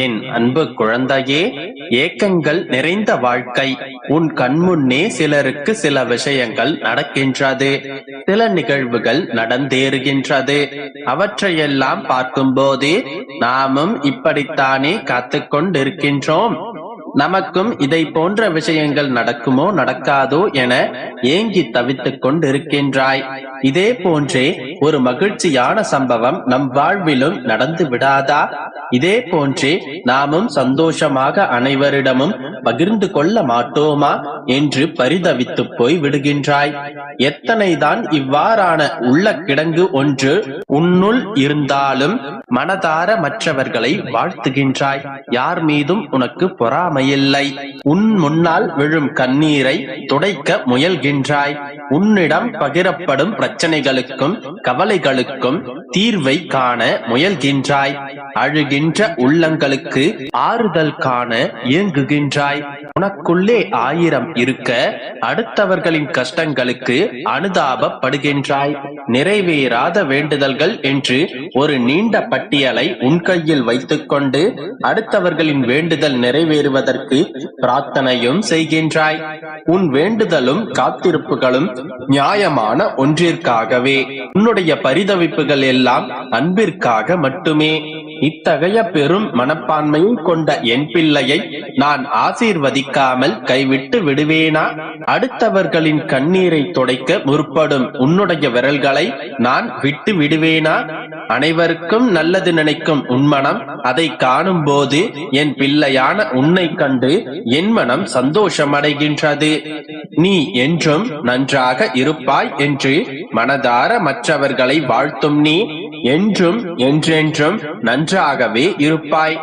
என் அன்பு குழந்தையே, ஏக்கங்கள் நிறைந்த வாழ்க்கை. உன் கண்முன்னே சிலருக்கு சில விஷயங்கள் நடக்கின்றது, சில நிகழ்வுகள் நடந்தேறுகின்றது. அவற்றையெல்லாம் பார்க்கும்போது நாமும் இப்படித்தானே காத்து கொண்டிருக்கின்றோம். நமக்கும் இதை போன்ற விஷயங்கள் நடக்குமோ நடக்காதோ என ஏங்கி தவித்துக் கொண்டிருக்கின்றாய். இதே போன்றே ஒரு மகிழ்ச்சியான சம்பவம் நம் வாழ்விலும் நடந்து விடாதா? இதே போன்றே நாமும் சந்தோஷமாக அனைவரிடமும் பகிர்ந்து கொள்ள மாட்டோமா என்று பரிதவித்து போய் விடுகின்றாய். எத்தனைதான் இவ்வாறான உள்ள கிடங்கு ஒன்று உன்னுள் இருந்தாலும் மனதார மற்றவர்களை வாழ்த்துகின்றாய். யார் மீதும் உனக்கு பொறாமையில்லை. உன் முன்னால் விழும் கண்ணீரை துடைக்க முயல்கின்றாய். உன்னிடம் பகிரப்படும் பிரச்சனைகளுக்கும் கவலைகளுக்கும் தீர்வை காண முயல்கின்றாய். அழுகின்ற உள்ளங்களுக்கு ஆறுதல் காண இயங்குகின்றாய். உனக்குள்ளே 1000 இருக்க அடுத்தவர்களின் கஷ்டங்களுக்கு அனுதாபப்படுகின்றாய். நிறைவேறாத வேண்டுதல்கள் என்று ஒரு நீண்ட பட்டியலை உன் கையில் வைத்துக் கொண்டு அடுத்தவர்களின் வேண்டுதல் நிறைவேறுவதற்கு பிரார்த்தனையும் செய்கின்றாய். உன் வேண்டுதலும் காத்திருப்புகளும் நியாயமான ஒன்றிற்காகவே. உன்னுடைய பரிதவிப்புகள் எல்லாம் அன்பிற்காக மட்டுமே. இத்தகைய பெரும் மனப்பான்மையை கொண்ட என் பிள்ளையை நான் ஆசீர்வதிக்காமல் கைவிட்டு விடுவேனா? அடுத்தவர்களின் கண்ணீரை துடைக்க முற்படும் உன்னுடைய விரல்களை நான் விட்டு விடுவேனா? அனைவருக்கும் நல்லது நினைக்கும் உன் மனம் அதை காணும் போது என் பிள்ளையான உன்னை கண்டு என் மனம் சந்தோஷமடைகின்றது. நீ என்றும் நன்றாக இருப்பாய் என்று மனதார மற்றவர்களை வாழ்த்தும் நீ என்றும் என்றென்றும் நன்றாகவே இருப்பாய்.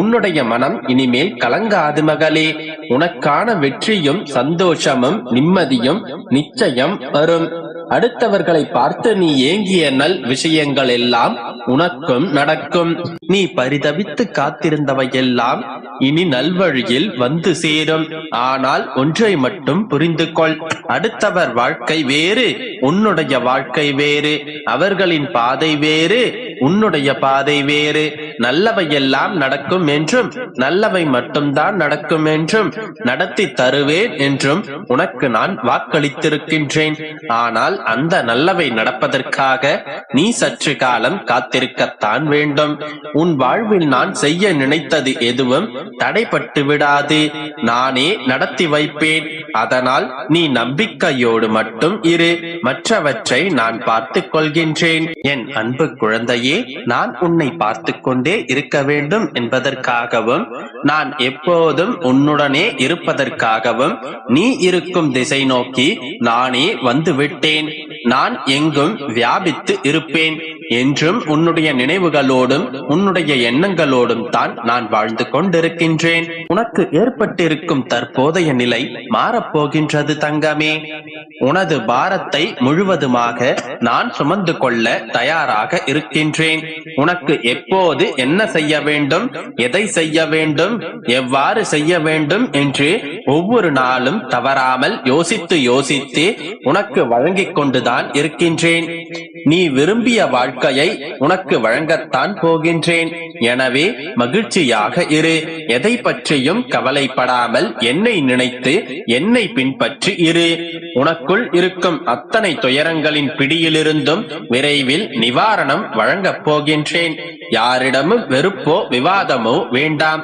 உன்னுடைய மனம் இனிமேல் கலங்காது மகளே. உனக்கான வெற்றியும் சந்தோஷமும் நிம்மதியும் நிச்சயம் வரும். அடுத்தவர்களை பார்த்து நீ ஏங்கிய நல் விஷயங்கள் எல்லாம் உனக்கும் நடக்கும். நீ பரிதவித்து காத்திருந்தவையெல்லாம் இனி நல்வழியில் வந்து சேரும். ஆனால் ஒன்றை மட்டும் புரிந்து கொள். அடுத்தவர் வாழ்க்கை வேறு, உன்னுடைய வாழ்க்கை வேறு. அவர்களின் பாதை வேறு, உன்னுடைய பாதை வேறு. நல்லவையெல்லாம் நடக்கும் என்றும் நல்லவை மட்டும்தான் நடக்கும் என்றும் நடத்தி தருவேன் என்றும் உனக்கு நான் வாக்களித்திருக்கின்றேன். ஆனால் அந்த நல்லவை நடப்பதற்காக நீ சற்று காலம் காத்திருக்கத்தான் வேண்டும். உன் வாழ்வில் நான் செய்ய நினைத்தது எதுவும் தடைப்பட்டு விடாது. நானே நடத்தி வைப்பேன். அதனால் நீ நம்பிக்கையோடு மட்டும் இரு. மற்றவற்றை நான் பார்த்துக் கொள்கின்றேன். என் அன்பு குழந்தையே, நான் உன்னை பார்த்து கொண்டே இருக்க வேண்டும் என்பதற்காகவும் நான் எப்போதும் உன்னுடனே இருப்பதற்காகவும் நீ இருக்கும் திசை நோக்கி நானே வந்து விட்டேன். நான் எங்கும் வியாபித்து இருப்பேன். என்றும் உன்னுடைய நினைவுகளோடும் உன்னுடைய எண்ணங்களோடும் தான் நான் வாழ்ந்து கொண்டிருக்கின்றேன். உனக்கு ஏற்பட்டிருக்கும் தற்போதைய நிலை மாறப்போகின்றது தங்கமே. உனது பாரத்தை முழுவதுமாக நான் சுமந்து கொள்ள தயாராக இருக்கின்றேன். உனக்கு எப்போது என்ன செய்ய வேண்டும், எதை செய்ய வேண்டும், எவ்வாறு செய்ய வேண்டும் என்று ஒவ்வொரு நாளும் தவறாமல் யோசித்து யோசித்து உனக்கு வழங்கிக் கொண்டுதான் இருக்கின்றேன். நீ விரும்பிய வாழ்க்கையை உனக்கு வழங்கத்தான் போகின்றேன். எனவே மகிழ்ச்சியாக இரு. எதை பற்றியும் கவலைப்படாமல் என்னை நினைத்து என்னை பின்பற்றி இரு. உனக்குள் இருக்கும் அத்தனை துயரங்களின் பிடியிலிருந்தும் விரைவில் நிவாரணம் வழங்கப் போகின்றேன். யாரிடமும் வெறுப்போ விவாதமோ வேண்டாம்.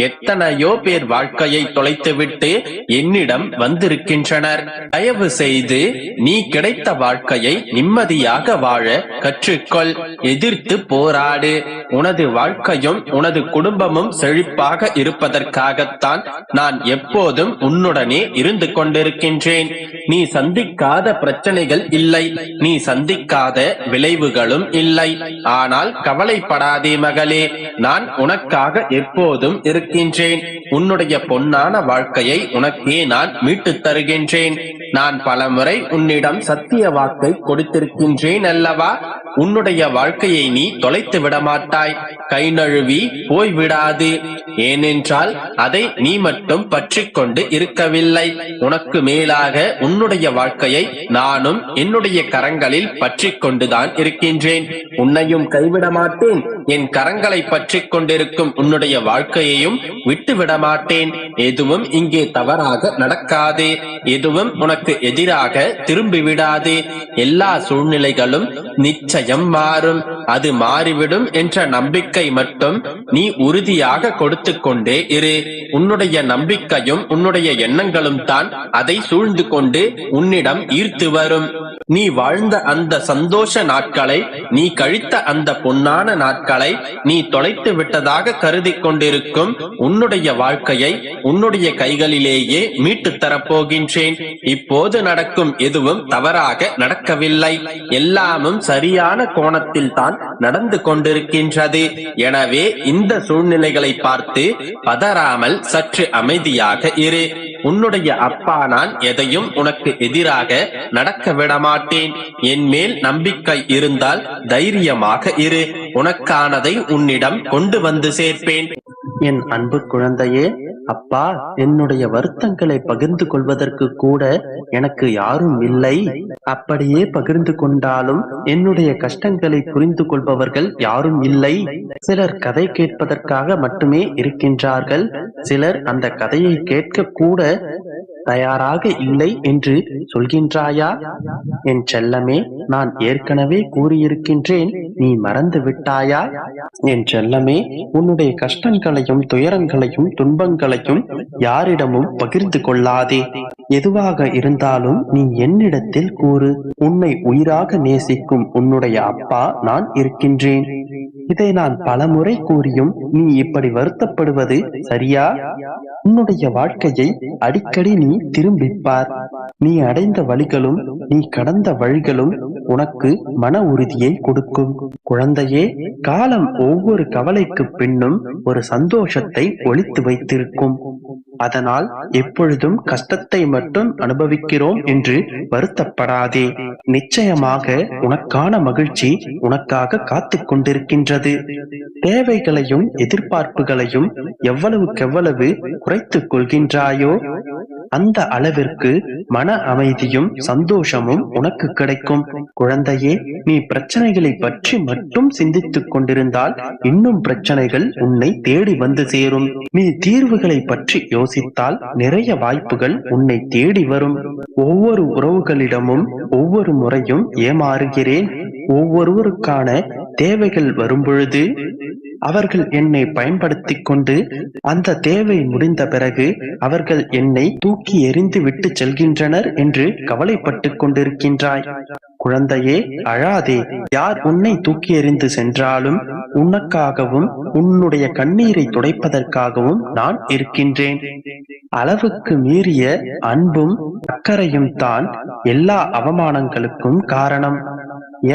எத்தனையோ பேர் வாழ்க்கையை தொலைத்துவிட்டு என்னிடம் வந்திருக்கின்றனர். தயவு செய்து நீ கிடைத்த வாழ்க்கையை நிம்மதியாக வாழ கற்றுக்கொள். எதிர்த்து போராடு. உனது வாழ்க்கையும் உனது குடும்பமும் செழிப்பாக இருப்பதற்காகத்தான் நான் எப்போதும் உன்னுடனே இருந்து கொண்டிருக்கின்றேன். நீ சந்திக்காத பிரச்சனைகள் இல்லை, நீ சந்திக்காத விளைவுகளும் இல்லை. ஆனால் கவலைப்படாதே மகளே, நான் உனக்காக எப்போதும் இருக்கின்றேன். உன்னுடைய பொன்னான வாழ்க்கையை உனக்கே நான் மீட்டுத் தருகின்றேன். நான் பலமுறை உன்னிடம் சத்திய வாக்கை கொடுத்திருக்கின்றேன் அல்லவா? உன்னுடைய வாழ்க்கையை நீ தொலைத்து விடமாட்டாய். கை நழுவி போய்விடாது. ஏனென்றால் அதை நீ மட்டும் பற்றிக் கொண்டு இருக்கவில்லை. உனக்கு மேலாக உன்னுடைய வாழ்க்கையை நானும் என்னுடைய கரங்களில் பற்றிக் கொண்டுதான் இருக்கின்றேன். உன்னையும் கைவிட மாட்டேன், என் கரங்களை பற்றி கொண்டிருக்கும் உன்னுடைய வாழ்க்கையையும் விட்டுவிட மாட்டேன். எதுவும் இங்கே தவறாக நடக்காது. எதுவும் உனக்கு எதிராக திரும்பிவிடாது. எல்லா சூழ்நிலைகளும் நிச்சயம் மாறும். அது மாறிவிடும் என்ற நம்பிக்கை மட்டும் நீ உறுதியாக கொடுத்து கொண்டே இரு. உன்னுடைய நம்பிக்கையும் உன்னுடைய எண்ணங்களும் தான் அதை சூழ்ந்து கொண்டு உன்னிடம் ஈர்த்து வரும். நீ வாழ்ந்த அந்த சந்தோஷ நாட்களை, நீ கழித்த அந்த பொன்னான நாட்களை நீ தொலைத்து விட்டதாக கருதி கொண்டிருக்கும் உன்னுடைய வாழ்க்கையை உன்னுடைய கைகளிலேயே மீட்டு தரப்போகின்றேன். இப்போது நடக்கும் எதுவும் தவறாக நடக்கவில்லை. எல்லாமும் சரியான கோணத்தில் தான் நடந்து கொண்டிருக்கின்றது. எனவே இந்த சூழ்நிலைகளை பார்த்து பதறாமல் சற்று அமைதியாக இரு. உன்னுடைய அப்பா நான் எதையும் உனக்கு எதிராக நடக்க விட மாட்டேன். என் மேல் நம்பிக்கை இருந்தால் தைரியமாக இரு. உனக்கானதை உன்னிடம் கொண்டு வந்து சேர்ப்பேன். என் அன்பு குழந்தையே, அப்பா, என்னுடைய வருத்தங்களை பகிர்ந்து கொள்வதற்கு கூட எனக்கு யாரும் இல்லை. அப்படியே பகிர்ந்து கொண்டாலும் என்னுடைய கஷ்டங்களை புரிந்து கொள்பவர்கள் யாரும் இல்லை. சிலர் கதை கேட்பதற்காக மட்டுமே இருக்கின்றார்கள். சிலர் அந்த கதையை கேட்க கூட தயாராக இல்லை என்று சொல்கின்றாயா? என் செல்லமே, நான் ஏற்கனவே கூறியிருக்கின்றேன், நீ மறந்து விட்டாயா? என் செல்லமே, உன்னுடைய கஷ்டங்களையும் துயரங்களையும் துன்பங்களையும் யாரிடமும் பகிர்ந்து கொள்ளாதே. எதுவாக இருந்தாலும் நீ என்னிடத்தில் கூறு. உன்னை உயிராக நேசிக்கும் உன்னுடைய அப்பா நான் இருக்கின்றேன். இதை நான் பலமுறை கூறியும் நீ இப்படி வருத்தப்படுவது சரியா? உன்னுடைய வாழ்க்கையை அடிக்கடி நீ திரும்பிப்பார். நீ அடைந்த வழிகளும் நீ கடந்த வழிகளும் உனக்கு மன உறுதியை கொடுக்கும். குழந்தையே, காலம் ஒவ்வொரு கவலைக்கு பின்னும் ஒரு சந்தோஷத்தை ஒளித்து வைத்திருக்கும். அதனால் எப்பொழுதும் கஷ்டத்தை மட்டும் அனுபவிக்கிறோம் என்று வருத்தப்படாதே. நிச்சயமாக உனக்கான மகிழ்ச்சி உனக்காக காத்து கொண்டிருக்கின்றது. தேவைகளையும் எதிர்பார்ப்புகளையும் எவ்வளவுக்கெவ்வளவு குறைத்துக் கொள்கின்றாயோ அந்த அளவிற்கு மன அமைதியும் சந்தோஷமும் உனக்கு கிடைக்கும். குழந்தையே, நீ பிரச்சனைகளை பற்றி மட்டும் சிந்தித்துக் கொண்டிருந்தால் இன்னும் பிரச்சனைகள் உன்னை தேடி வந்து சேரும். நீ தீர்வுகளை பற்றி யோசித்தால் நிறைய வாய்ப்புகள் உன்னை தேடி வரும். ஒவ்வொரு உறவுகளிடமும் ஒவ்வொரு முறையும் ஏமாறுகிறேன். ஒவ்வொருவருக்கான தேவைகள் வரும்பொழுது அவர்கள் என்னை பயன்படுத்திக் கொண்டு அந்த தேவை முடிந்த பிறகு அவர்கள் என்னை தூக்கி எறிந்து விட்டு செல்கின்றனர் என்று கவலைப்பட்டுக் கொண்டிருக்கின்றாய். குழந்தையே, அழாதே. யார் உன்னை தூக்கி எறிந்து சென்றாலும் உனக்காகவும் உன்னுடைய கண்ணீரை துடைப்பதற்காகவும் நான் இருக்கின்றேன். அளவுக்கு மீறிய அன்பும் அக்கறையும் தான் எல்லா அவமானங்களுக்கும் காரணம்.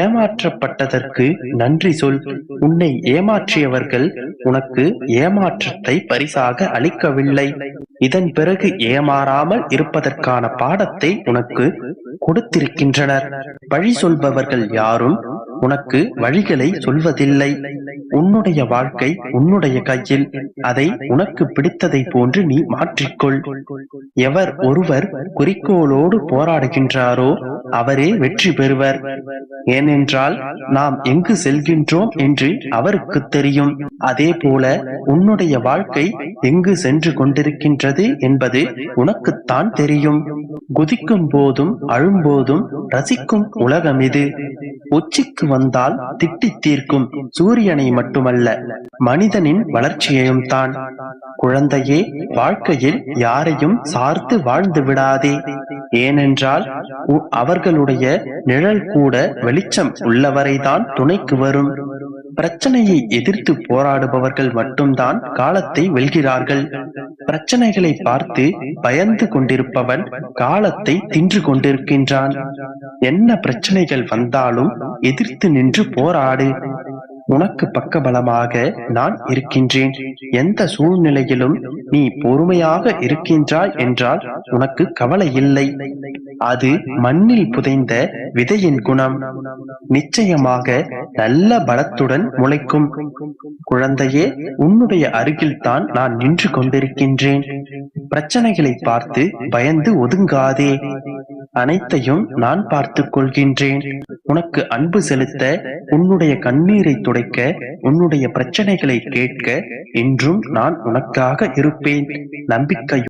ஏமாற்றப்பட்டதற்கு நன்றி சொல். உன்னை ஏமாற்றியவர்கள் உனக்கு ஏமாற்றத்தை பரிசாக அளிக்கவில்லை. இதன் பிறகு ஏமாறாமல் இருப்பதற்கான பாடத்தை உனக்கு கொடுத்திருக்கின்றனர். வழி சொல்பவர்கள் யாரும் உனக்கு வழிகளை சொல்வதில்லை. உன்னுடைய வாழ்க்கை உன்னுடைய கையில். அதை உனக்கு பிடித்ததை போன்று நீ மாற்றிக்கொள். எவர் ஒருவர் குறிக்கோளோடு போராடுகின்றாரோ அவரே வெற்றி பெறுவர். ஏனென்றால் நாம் எங்கு செல்கின்றோம் என்று அவருக்கு தெரியும். அதே போல உன்னுடைய வாழ்க்கை எங்கு சென்று கொண்டிருக்கின்றது என்பது உனக்குத்தான் தெரியும். குதிக்கும் போதும் அழும்போதும் ரசிக்கும் உலகம் இது. உச்சிக்கு வந்தால் திட்டி தீர்க்கும் சூரியனை மட்டுமல்ல, மனிதனின் வளர்ச்சியையும் தான். குழந்தையே, வாழ்க்கையில் யாரையும் சார்ந்து வாழ்ந்து விடாதே. ஏனென்றால் அவர்களுடைய நிழல் கூட வெளிச்சம் உள்ளவரைதான் துணைக்கு வரும். பிரச்சனையை எதிர்த்து போராடுபவர்கள் மட்டும்தான் காலத்தை வெல்கிறார்கள். பிரச்சனைகளை பார்த்து பயந்து கொண்டிருப்பவன் காலத்தை தின்று கொண்டிருக்கின்றான். என்ன பிரச்சனைகள் வந்தாலும் எதிர்த்து நின்று போராடு. உனக்கு பக்கபலமாக நான் இருக்கின்றேன். எந்த சூழ்நிலையிலும் நீ பொறுமையாக இருக்கின்றாய் என்றால் உனக்கு கவலை இல்லை. அது மண்ணில் புதைந்த விதையின் குணம். நிச்சயமாக நல்ல பலத்துடன் முளைக்கும். குழந்தையே, உன்னுடைய அருகில் தான் நான் நின்று கொண்டிருக்கின்றேன். பிரச்சனைகளை பார்த்து பயந்து ஒதுங்காதே. அனைத்தையும் நான் பார்த்துக் கொள்கின்றேன். உனக்கு அன்பு செலுத்த, உன்னுடைய கண்ணீரை துடை துடைக்க, உன்னுடைய பிரச்சனைகளை கேட்க இன்றும் நான் உனக்காக இருப்பேன். நம்பிக்கை